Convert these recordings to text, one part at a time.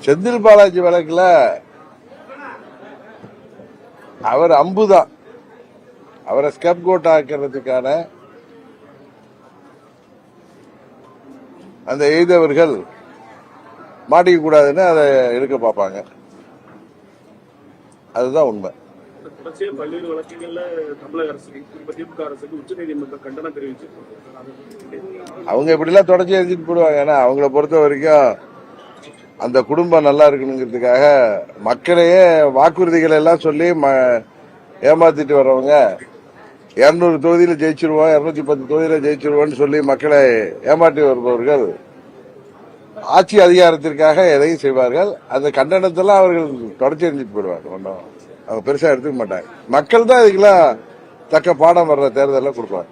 செந்தில் பாலாஜி வழக்குல அவர் அம்புதான், அவரை scape code ஆக்கிறதுக்கான அந்த எய்தவர்கள் மாட்டிக்க கூடாதுன்னு அதை எடுக்க பார்ப்பாங்க. அதுதான் உண்மை. பல்வேறு வழக்குகள்ல தமிழக அரசுக்கு திமுக அரசுக்கு உச்சநீதிமன்றம் கண்டனம் தெரிவிச்சு அவங்க இப்படிலாம் தொடர்ச்சி எழுதிட்டு போடுவாங்க. ஏன்னா அவங்கள பொறுத்த வரைக்கும் அந்த குடும்பம் நல்லா இருக்கணுங்கிறதுக்காக மக்களையே வாக்குறுதிகள் எல்லாம் சொல்லி ஏமாத்திட்டு வர்றவங்க 200 தொகுதியில ஜெயிச்சிருவோம், 210 தொகுதியில ஜெயிச்சிருவோம்னு சொல்லி மக்களை ஏமாற்றி வருபவர்கள் ஆட்சி அதிகாரத்திற்காக எதையும் செய்வார்கள். அந்த கண்டனத்தெல்லாம் அவர்கள் தொடர்ச்சி எழுதிட்டு போயிடுவாங்க. ஒன்றும் அவங்க பெருசா எடுத்துக்க மாட்டாங்க. மக்கள் தான் இதுக்கெல்லாம் தக்க பாடம் வர்ற தேர்தலாம் கொடுப்பாங்க.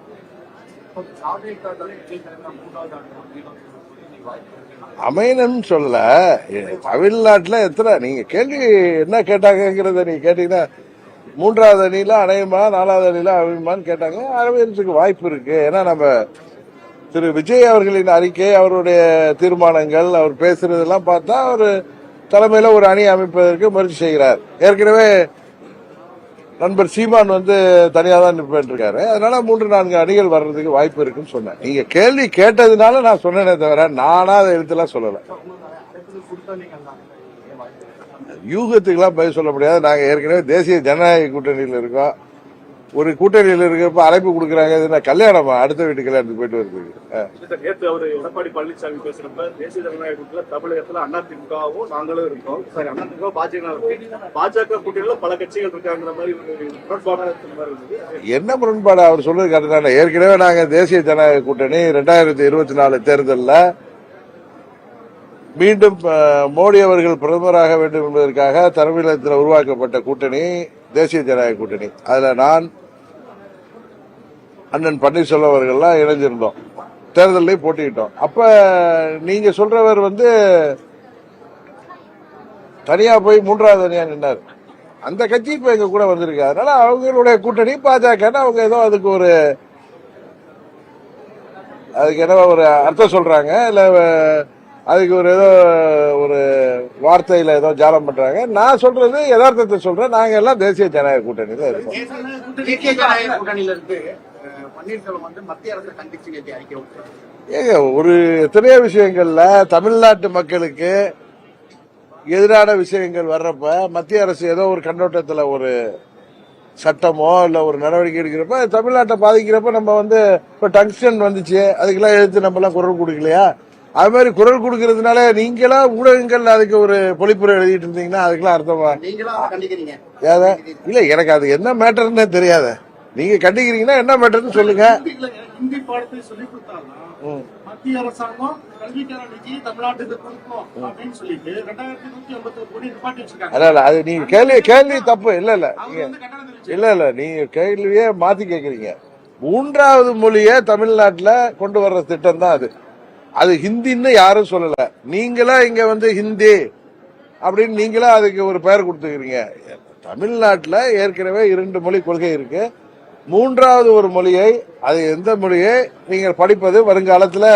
அமையணும்னு சொல்ல தமிழ்நாட்டில் எத்தனை நீங்க கேள்வி என்ன கேட்டாங்கிறத நீங்க கேட்டீங்கன்னா 3வது அணியில அணையுமா 4வது அணியில அமையுமான்னு கேட்டாங்க. அமையறதுக்கு வாய்ப்பு இருக்கு. ஏன்னா நம்ம திரு விஜய் அவர்களின் அறிக்கை, அவருடைய தீர்மானங்கள், அவர் பேசுறதெல்லாம் பார்த்தா அவர் தலைமையில ஒரு அணி அமைப்பதற்கு முயற்சி செய்கிறார். ஏற்கனவே நண்பர் சீமான் தனியா தான் நிற்பேன் இருக்காரு. அதனால 3-4 அணிகள் வர்றதுக்கு வாய்ப்பு இருக்குன்னு சொன்னேன். நீங்க கேள்வி கேட்டதுனால நான் சொன்னேனே தவிர நானா அதை எழுத்துலாம் சொல்லல. யூகத்துக்கெல்லாம் பதில் சொல்ல முடியாது. நாங்க ஏற்கனவே தேசிய ஜனநாயக கூட்டணியில் இருக்கோம். ஒரு கூட்டணியில் இருக்கிறப்ப அழைப்பு கொடுக்குறாங்க. கல்யாணமா அடுத்த வீட்டு கல்யாணத்துக்கு போயிட்டு வருது. நேற்று அவர் எடப்பாடி பழனிசாமி பேசுறப்ப தேசிய ஜனநாயக கூட்டணியில தமிழகத்துல அதிமுகவும் நாங்களும் இருக்கோம். சாரி, அதிமுக பாஜக கூட்டணியில பல கட்சிகள் இருக்காங்கிற மாதிரி என்ன முரண்பாடு அவர் சொல்றது கரெக்டான. ஏற்கனவே நாங்க தேசிய ஜனநாயக கூட்டணி 2024 தேர்தலில் மீண்டும் மோடி அவர்கள் பிரதமராக வேண்டும் என்பதற்காக தமிழகத்தில் உருவாக்கப்பட்ட கூட்டணி தேசிய ஜனநாயக கூட்டணி. அதுல நான் அண்ணன் பன்னீர்செல்வம் அவர்கள்லாம் இணைஞ்சிருந்தோம், தேர்தலையும் போட்டிக்கிட்டோம். அப்ப நீங்க சொல்றவர் தனியா போய் 3வது அணியா நின்னார். அந்த கட்சி இப்ப எங்க கூட வந்திருக்கு. அதனால அவங்களுடைய கூட்டணி பாஜக அவங்க ஏதோ அதுக்கு என்ன ஒரு அர்த்தம் சொல்றாங்க, இல்ல அதுக்கு ஏதோ ஒரு வார்த்தையில ஏதோ ஜாலம் பண்றாங்க. நான் சொல்றது யதார்த்தத்தை சொல்றேன். நாங்க எல்லாம் தேசிய ஜனநாயக கூட்டணியில இருக்கோம். ஏங்க ஒரு எத்தனையோ விஷயங்கள்ல தமிழ்நாட்டு மக்களுக்கு எதிரான விஷயங்கள் வர்றப்ப மத்திய அரசு ஏதோ ஒரு கண்ணோட்டத்துல ஒரு சட்டமோ இல்ல ஒரு நடவடிக்கை எடுக்கிறப்ப தமிழ்நாட்டை பாதிக்கிறப்ப நம்ம இப்ப டங்ஸ்டன் வந்துச்சு, அதுக்கெல்லாம் எதிர்த்து நம்ம எல்லாம் குரல் கொடுக்கலையா? அது மாதிரி குரல் கொடுக்கறதுனால நீங்களா ஊடகங்கள் அதுக்கு ஒரு பொழிப்புரை எழுதிட்டு இருந்தீங்கன்னா அதுக்கெல்லாம் அர்த்தமா? இல்ல, எனக்கு அது என்ன மேட்டர்னே தெரியாத. நீங்க கண்டிக்கிறீங்கன்னா என்ன மேட்டர்னு சொல்லுங்க. ஹிந்தி பாடத்தை சொல்லி கொடுத்தாலும் மத்திய அரசாங்கம் கல்விக்கான நிதி தமிழ்நாட்டுக்கு கொடுக்கும் அப்படின்னு சொல்லிட்டு 2180 கோடி நிப்பாட்டி வச்சிருக்காங்க. இல்ல அது நீங்க கேள்வி தப்பு. இல்ல நீங்க கேள்வியே மாத்தி கேக்குறீங்க. 3வது மொழியை தமிழ்நாட்டுல கொண்டு வர்ற திட்டம் தான் அது ஹிந்தின்னு யாரும் சொல்லல. நீங்களா இங்க ஹிந்தி அப்படின்னு நீங்களா அதுக்கு ஒரு பெயர் கொடுத்துக்கிறீங்க. தமிழ்நாட்டில் ஏற்கனவே 2 மொழி கொள்கை இருக்கு. 3வது ஒரு மொழியை, அது எந்த மொழியை நீங்கள் படிப்பது வருங்காலத்தில்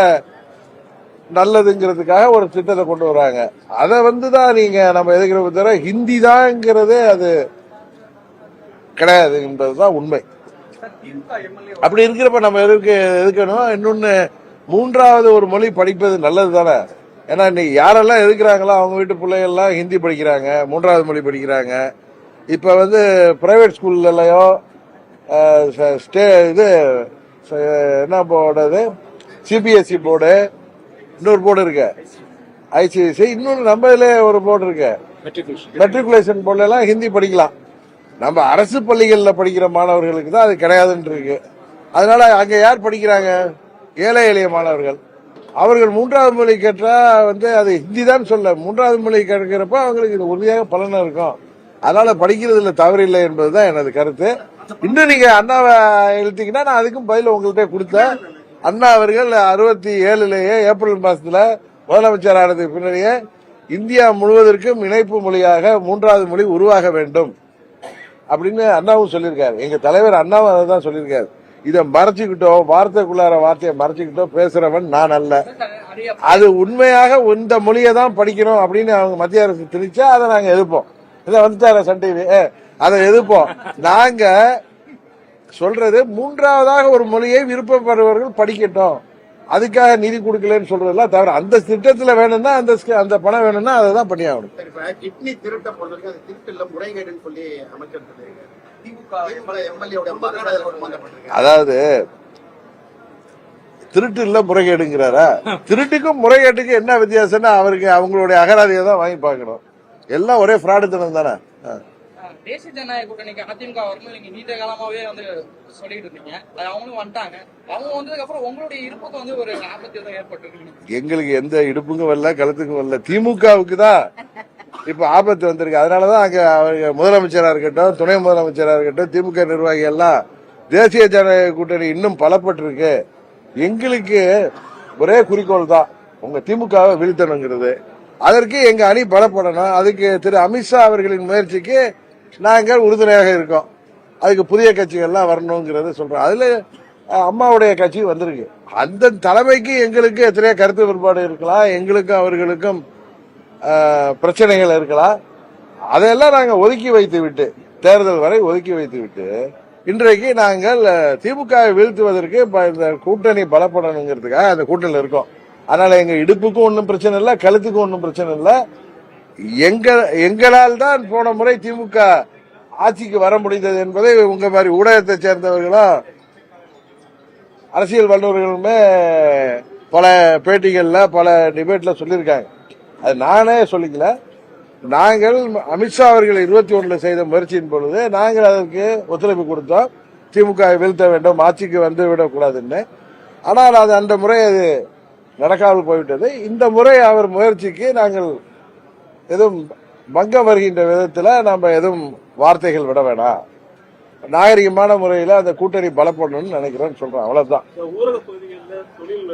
நல்லதுங்கிறதுக்காக ஒரு திட்டத்தை கொண்டு வராங்க. அதை தான் நீங்க நம்ம எதுக்கிறப்ப தவிர ஹிந்தி தான்ங்கிறது அது கிடையாது என்பதுதான் உண்மை. அப்படி இருக்கிறப்ப நம்ம எதுக்கணும்? இன்னொன்னு 3வது ஒரு மொழி படிப்பது நல்லது தானே. ஏன்னா இன்னைக்கு யாரெல்லாம் எதுக்குறாங்களோ அவங்க வீட்டு பிள்ளைகள்லாம் ஹிந்தி படிக்கிறாங்க, 3வது மொழி படிக்கிறாங்க. இப்ப பிரைவேட் ஸ்கூல்லயோ என்ன போர்டு, சிபிஎஸ்இ போர்டு, இன்னொரு போர்டு இருக்கு, ஐசிஐசி, இன்னொரு நம்ம இதுல ஒரு போர்டு இருக்கு, மெட்ரிகுலேஷன் போர்டுல எல்லாம் ஹிந்தி படிக்கலாம். நம்ம அரசு பள்ளிகள்ல படிக்கிற மாணவர்களுக்கு தான் அது கிடையாதுன்னு இருக்கு. அதனால அங்க யார் படிக்கிறாங்க? ஏழை எளிய மாணவர்கள். அவர்கள் 3வது மொழி கேட்டா அது ஹிந்தி தான் சொல்ல, 3வது மொழி கேட்கிறப்ப அவங்களுக்கு இது உறுதியாக பலனா இருக்கும். அதனால படிக்கிறதுல தவறில்லை என்பதுதான் எனது கருத்து. இன்னும் நீங்க அண்ணாவை எழுத்தீங்கன்னா நான் அதுக்கும் பதில் உங்கள்கிட்ட கொடுத்தேன். அண்ணா அவர்கள் 67 ஏப்ரல் மாசத்துல முதலமைச்சர் ஆனதுக்கு பின்னாடியே இந்தியா முழுவதற்கும் இணைப்பு மொழியாக 3வது மொழி உருவாக வேண்டும் அப்படின்னு அண்ணாவும் சொல்லியிருக்காரு. எங்க தலைவர் அண்ணாவும் அதை தான் சொல்லியிருக்காரு. இதை மறைச்சுக்கிட்டோ வார்த்தைக்குள்ளார வார்த்தையை மறைச்சுக்கிட்டோ பேசுறவன் நான் அல்ல. அது உண்மையாக இந்த மொழியை தான் படிக்கணும் அப்படின்னு அவங்க மத்திய அரசு திணிச்சா அதை நாங்க எதிர்ப்போம். இதை வந்துட்டார சன் டிவி, அதை எதிர்ப்போம். நாங்க சொல்றது மூன்றாவதாக ஒரு மொழியை விருப்பப்படுறவர்கள் படிக்கட்டும், அதுக்காக நிதி கொடுக்கலன்னு சொல்றதெல்லாம் தவிர அந்த திட்டத்துல வேணும்னா அந்த பணம் வேணும்னா அதை தான் பண்ணி ஆகணும். கிட்னி திருட்ட பொறுத்தவரைக்கும் அது திருட்டு இல்ல முறைகேடுன்னு சொல்லி அமைச்சர் அதாவது திருட்டு இல்ல முறைகேடுங்கிறாரா? திருட்டுக்கும் முறைகேட்டுக்கும் என்ன வித்தியாசம்னா அவங்களுடைய அகராதியை தான் வாங்கி பார்க்கணும். எல்லாம் ஒரே ஃப்ராடுத்தனம் தானே. தேசிய ஜனநாயக கூட்டணிக்கு அதிமுக வரணும் நீங்க நீண்ட காலமாவே வந்து சொல்லிட்டு இருந்தீங்க. அது அவங்களும் வந்துட்டாங்க. அவங்க வந்ததுக்கு அப்புறம் உங்களுடைய இருப்புக்கு வந்து ஒரு ஆபத்து எதுவும் ஏற்பட்டு எங்களுக்கு எந்த இடுப்புக்கும் வரல, கழுத்துக்கும் வரல. திமுகவுக்கு தான் இப்ப ஆபத்து வந்திருக்கு. அதனாலதான் அங்க அவங்க முதலமைச்சரா இருக்கட்டும், துணை முதலமைச்சரா இருக்கட்டும், திமுக நிர்வாகி எல்லாம் தேசிய ஜனநாயக கூட்டணி இன்னும் பலப்பட்டிருக்கு. எங்களுக்கு ஒரே குறிக்கோள் தான், உங்க திமுகவை வீழ்த்தணுங்கிறது. அதற்கு எங்க அணி பலப்படணும். அதுக்கு திரு அமித்ஷா அவர்களின் முயற்சிக்கு நாங்கள் உறுதுணையாக இருக்கோம். அதுக்கு புதிய கட்சிகள்லாம் வரணுங்கிறத சொல்றோம். அதுல அம்மாவுடைய கட்சி வந்திருக்கு. அந்த தலைமைக்கு எங்களுக்கு எத்தனையோ கருத்து வேறுபாடு இருக்கலாம், எங்களுக்கும் அவர்களுக்கும் பிரச்சனைகள் இருக்கலாம். அதையெல்லாம் நாங்க ஒதுக்கி வைத்து விட்டு, தேர்தல் வரை ஒதுக்கி வைத்து விட்டு, இன்றைக்கு நாங்கள் திமுகவை வீழ்த்துவதற்கு இந்த கூட்டணி பலப்படணுங்கிறதுக்காக அந்த கூட்டணியில் இருக்கோம். அதனால எங்க இடுப்புக்கும் ஒன்றும் பிரச்சனை இல்லை, கழுத்துக்கும் ஒன்றும் பிரச்சனை இல்லை. எங்களால் தான் போன முறை திமுக ஆட்சிக்கு வர முடிந்தது என்பதை உங்க மாதிரி ஊடகத்தை சேர்ந்தவர்களும் அரசியல் வல்லுநர்களுமே பல பேட்டிகள்ல பல டிபேட்ல சொல்லியிருக்காங்க. அது நானே சொல்லிக்கல. நாங்கள் அமித்ஷா அவர்கள் 21 செய்த முயற்சியின் பொழுது நாங்கள் அதற்கு ஒத்துழைப்பு கொடுத்தோம். திமுக வீழ்த்த வேண்டும், ஆட்சிக்கு வந்து விடக்கூடாதுன்னு. ஆனால் அது அந்த முறை அது நடக்காமல் போய்விட்டது. இந்த முறை அவர் முயற்சிக்கு நாங்கள் எதுவும் பங்கம் வருகின்ற விதத்தில் நம்ம எதுவும் வார்த்தைகள் விட வேணாம், நாகரிகமான முறையில் அந்த கூட்டணி பலப்படணும்னு நினைக்கிறோம் சொல்றோம். அவ்வளவுதான். ஊரக பகுதிகளில் தொழில்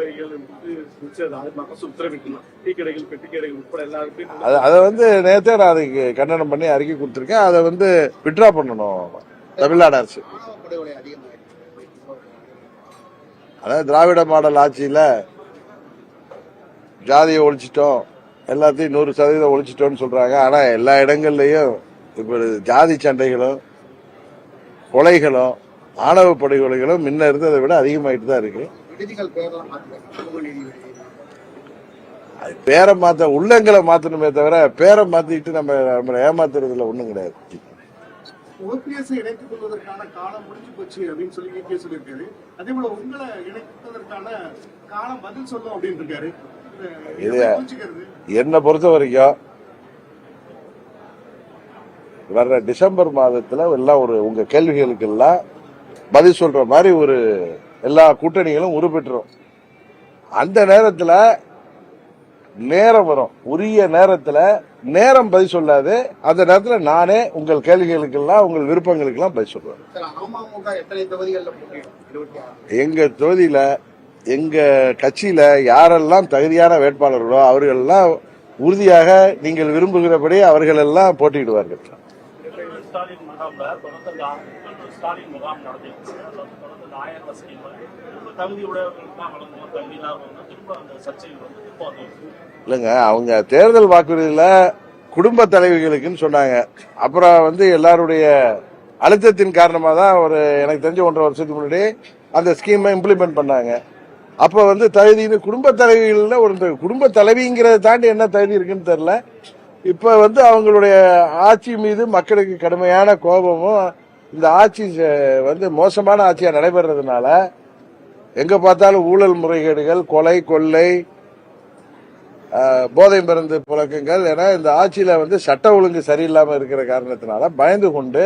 உத்தரவிட்டுலாம் டீ கடைகள், பெட்டி கடைகள் உட்பட எல்லாருக்கும் அதை வந்து நேற்றே நான் அதுக்கு கண்டனம் பண்ணி அறிக்கை கொடுத்திருக்கேன். அதை வந்து விட்ரா பண்ணணும் தமிழ்நாடு அரசு. அதாவது திராவிட மாடல் ஆட்சியில ஜாதியை ஒழிச்சிட்டோம், எல்லாத்தையும் 100% ஒழிச்சிட்டோம்னு சொல்றாங்க. ஆனா எல்லா இடங்கள்லயும் இப்ப ஜாதி சண்டைகளும் கொலைகளும் ஆணவ படுகொலைகளும் முன்ன இருந்ததை விட அதிகமாயிட்டு தான் இருக்கு. பேரை மாத்த உள்ளங்களை மாத்தணுமே தவிர பேரை மாத்திட்டு நம்ம ஏமாத்துறதுல ஒண்ணும் கிடையாது. ஓபிஎஸ்ஐ இணைத்துக் கொள்வதற்கான காலம் முடிஞ்சு போச்சு அப்படின்னு சொல்லி கேட்க சொல்லியிருக்காரு. அதே போல உங்களை இணைப்பதற்கான காலம் பதில் சொல்லும் அப்படின்னு இருக்காரு. இது என்னை பொறுத்த வரைக்கும் வர்ற டிசம்பர் மாதத்துல எல்லாம் உங்க கேள்விகளுக்கு எல்லாம் பதில் சொல்ற மாதிரி எல்லா கூட்டணிகளும் உருப்பெற்றோம். அந்த நேரத்துல நேரம் வரும், உரிய நேரத்துல நேரம் பதில் சொல்லாது. அந்த நேரத்துல நானே உங்கள் கேள்விகளுக்கு எல்லாம் உங்கள் விருப்பங்களுக்கு எல்லாம் பதில் சொல்றேன். எங்க தொகுதியில எங்க கட்சியில யாரெல்லாம் தகுதியான வேட்பாளர்களோ அவர்கள் எல்லாம் உறுதியாக நீங்கள் விரும்புகிறபடி அவர்கள் எல்லாம் போட்டியிடுவார்கள். இல்லங்க, அவங்க தேர்தல் வாக்குறுதியில குடும்ப தலைவிகளுக்குன்னு சொன்னாங்க. அப்புறம் வந்து எல்லாருடைய அழுத்தத்தின் காரணமா தான் எனக்கு தெரிஞ்ச 1.5 வருஷத்துக்கு முன்னாடி அந்த ஸ்கீமை இம்ப்ளிமெண்ட் பண்ணாங்க. அப்ப வந்து தகுதின்னு குடும்ப தலைவிகள்ல குடும்ப தலைவிங்கிறத தாண்டி என்ன தகுதி இருக்குன்னு தெரியல. இப்ப வந்து அவங்களுடைய ஆட்சி மீது மக்களுக்கு கடுமையான கோபமும், இந்த ஆட்சி வந்து மோசமான ஆட்சியா நடைபெறதுனால எங்க பார்த்தாலும் ஊழல் முறைகேடுகள், கொலை கொள்ளை, போதை மருந்து புழக்கங்கள் என இந்த ஆட்சியில வந்து சட்ட ஒழுங்கு சரியில்லாம இருக்கிற காரணத்தினால பயந்து கொண்டு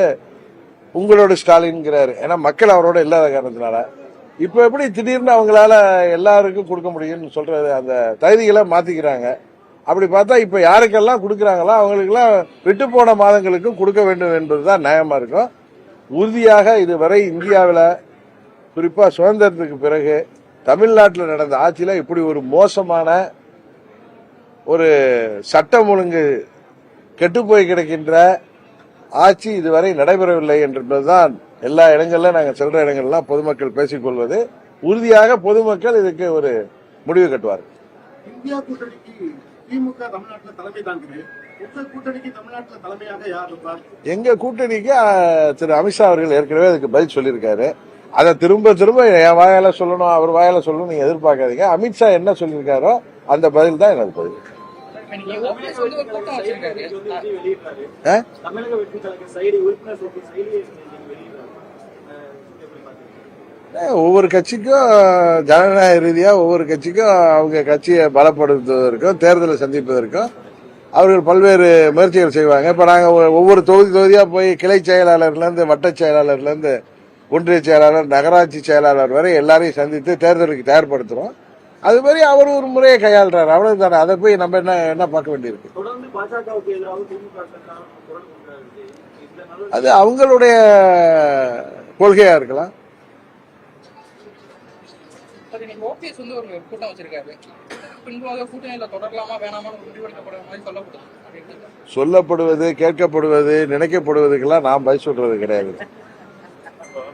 உங்களோட ஸ்டாலின்ங்கிறாரு. ஏன்னா மக்கள் அவரோட இல்லாத காரணத்தினால இப்ப எப்படி திடீர்னு அவங்களால எல்லாருக்கும் கொடுக்க முடியும்னு சொல்றது, அந்த தகுதிகளை மாத்திக்கிறாங்க. அப்படி பார்த்தா இப்ப யாருக்கெல்லாம் கொடுக்கறாங்களோ அவங்களுக்கெல்லாம் விட்டு போன மாதங்களுக்கும் கொடுக்க வேண்டும் என்பதுதான் நியாயமா இருக்கும். உறுதியாக இதுவரை இந்தியாவில் குறிப்பா சுதந்திரத்துக்கு பிறகு தமிழ்நாட்டில் நடந்த ஆட்சியில இப்படி ஒரு மோசமான சட்டம் ஒழுங்கு கெட்டுப்போய் கிடக்கின்ற ஆட்சி இதுவரை நடைபெறவில்லை என்பதுதான் எல்லா இடங்கள்ல நாங்க செல்ற இடங்கள்லாம் பொதுமக்கள் பேசிக்கொள்வது உறுதியாக பொதுமக்கள் இதுக்கு ஒரு முடிவு கட்டுவார்கள். இந்தியா கூட்டணிக்கு திமுக தமிழ்நாட்டுல தலைமை தாங்குது. உங்க கூட்டணிக்கு தமிழ்நாட்டுல தலைமையாக யார் இருப்பார்? எங்க கூட்டணிக்கு திரு அமித்ஷா அவர்கள் ஏற்கனவே அதுக்கு பதில் சொல்லியிருக்காரு. அதை திரும்ப திரும்ப என் வாயால சொல்லணும், அவர் வாயால சொல்லணும் நீங்க எதிர்பார்க்காதீங்க. அமித்ஷா என்ன சொல்லியிருக்காரோ அந்த பதில் தான் எனக்கு பதில். OPS வந்து ஒரு கூட்டம் வச்சிருக்காரு. தமிழக வெற்றி கழக செயலி உறுப்பினர் சேர்க்கை செயலியை வெளியிடுறாரு. ஒவ்வொரு கட்சிக்கும் ஜனநாயக ரீதியா ஒவ்வொரு கட்சிக்கும் அவங்க கட்சியை பலப்படுத்துவதற்கும் தேர்தலை சந்திப்பதற்கும் அவர்கள் பல்வேறு முயற்சிகள் செய்வாங்க. இப்ப நாங்க ஒவ்வொரு தொகுதியா போய் கிளை செயலாளர்ல இருந்து வட்ட செயலாளர்ல இருந்து ஒன்றிய செயலாளர் நகராட்சி செயலாளர் வரை எல்லாரையும் சந்தித்து தேர்தலுக்கு தயார்படுத்துறோம். அது மாதிரி அவர் ஒரு முறையை கையாளுறாரு, அவ்வளவுதானே. அதை போய் நம்ம என்ன பார்க்க வேண்டியிருக்கு. தொடர்ந்து பாஜகவுக்கு எதிராக திமுக குரல் கொடுக்கிறாரு. அது அவங்களுடைய கொள்கையா இருக்கலாம். OPS வந்து ஒரு கூட்டம் வச்சிருக்காரு. பின்பாக கூட்டணியில தொடரலாமா வேணாமான்னு முடிவெடுக்கப்பட மாதிரி சொல்லப்படுது. சொல்லப்படுவது, கேட்கப்படுவது, நினைக்கப்படுவதுக்கெல்லாம் நான் பதில் சொல்றது கிடையாது.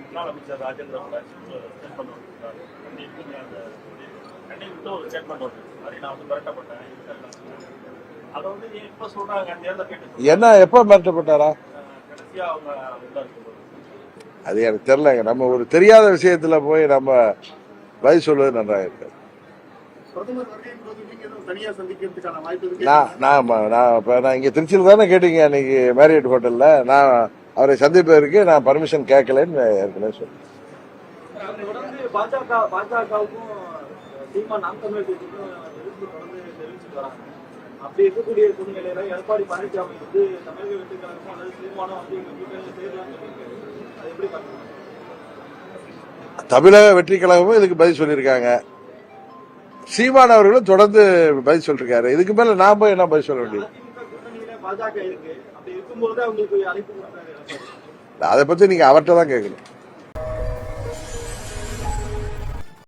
முன்னாள் அமைச்சர் ராஜேந்திர ஒரு ஸ்டேட்மெண்ட் வருது. நான் வந்து மிரட்டப்பட்டேன். அதை வந்து எப்ப சொல்றாங்க தேர்தல் கேட்டு என்ன எப்ப மிரட்டப்பட்டாரா? கடைசியா அவங்க அது எனக்கு தெரியலங்க. நம்ம ஒரு தெரியாத விஷயத்துல போய் நம்ம பதில் சொல்வது நன்றாக இருக்காது. பிரதமர் வருகையின் போது நீங்க எதுவும் தனியா சந்திக்கிறதுக்கான வாய்ப்பு இருக்கு? நான் இங்க திருச்சியில் தானே கேட்டீங்க அன்னைக்கு மேரியட் ஹோட்டல்ல. நான் அவரை சந்திப்பதற்கு நான் பர்மிஷன் கேட்கலன்னு ஏற்கனவே சொன்னேன். தொடர்ந்து பாஜகவுக்கும் சீமா நாம் தமிழர் கட்சிக்கும் எதிர்ப்பு தொடர்ந்து தெரிவிச்சுட்டு வராங்க. அப்படி இருக்கக்கூடிய சூழ்நிலையில எடப்பாடி பழனிசாமி வந்து தமிழக வெற்றி கழகமும் அல்லது தீர்மானம் வந்து எங்க கூட்டணி தேர்தல் சொல்லியிருக்காரு. அது எப்படி பாக்குறீங்க? தமிழக வெற்றி கழகமும் இதுக்கு பதில் சொல்லியிருக்காங்க. சீமான் அவர்களும் தொடர்ந்து பதில் சொல்லிருக்காரு. இதுக்கு மேல நான் போய் என்ன பதில் சொல்ல வேண்டியது? கூட்டணியில பாஜக இருக்கு. அப்படி இருக்கும்போது அவங்களுக்கு அழைப்பு கொடுத்தாரு. அதை பத்தி நீங்க அவர்கிட்ட தான் கேட்கணும்.